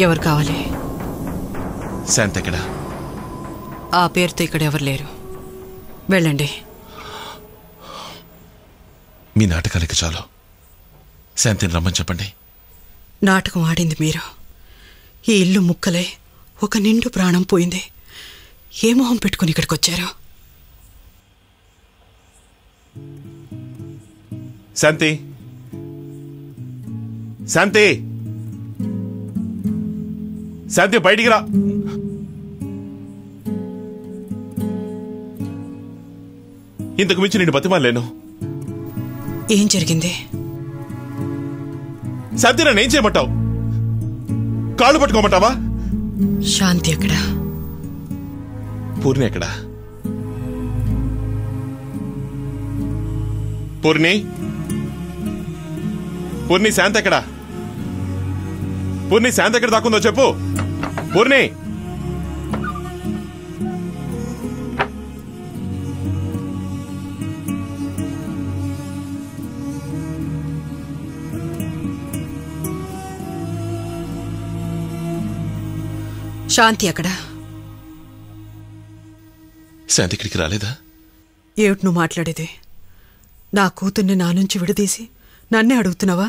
ఎవరు కావాలి? శాంతి ఎక్కడ? ఆ పేరుతో ఇక్కడ ఎవరు లేరు, వెళ్ళండి. మీ నాటకాలకి చాలు, శాంతిని రమ్మని చెప్పండి. నాటకం ఆడింది మీరు. ఈ ఇల్లు ముక్కలే ఒక నిండు ప్రాణం పోయింది. ఏ మొహం పెట్టుకుని ఇక్కడికి వచ్చారు? శాంతి, శాంతి, శాంతి బయటికి రా. ఇంతకు మించి నేను బతిమాలేను. ఏం జరిగింది? శాంతి, నన్ను ఏం చేయమంటావు? కాళ్ళు పట్టుకోమంటావా? శాంతి ఎక్కడా? పూర్ణి ఎక్కడా? పూర్ణి, పూర్ణి, శాంతి ఎక్కడా? పూర్ణి, శాంతి ఎక్కడ దాక్కుందో చెప్పు. పూర్ణి, శాంతి ఎక్కడా? శాంతి ఇక్కడికి రాలేదా? ఏమిటి నువ్వు మాట్లాడేది? నా కూతుర్ని నా నుంచి విడదీసి నన్నే అడుగుతున్నావా?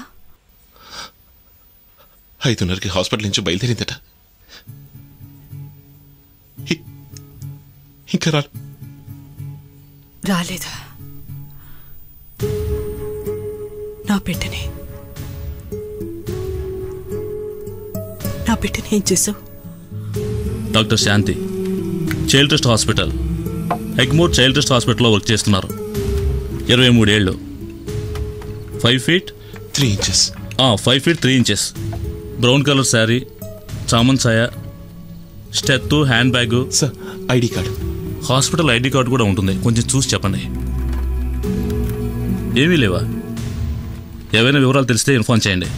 5:30కి హాస్పిటల్ నుంచి బయలుదేరిందట. ఇంకా రాలేదా? నా బిడ్డని ఏం చేసావు? Doctor Shanti, child trust hospital, Egmore child trust హాస్పిటల్లో వర్క్ చేస్తున్నారు. 23 ఏళ్ళు, 5 feet 3 inches. 5 feet 3 inches, brown colour sari, చామన్ ఛాయ, steth, hand bag, ID card. Hospital ID card కూడా ఉంటుంది, కొంచెం చూసి చెప్పండి. ఏమీ లేవా? ఏవైనా వివరాలు తెలిస్తే ఇన్ఫార్మ్ చేయండి.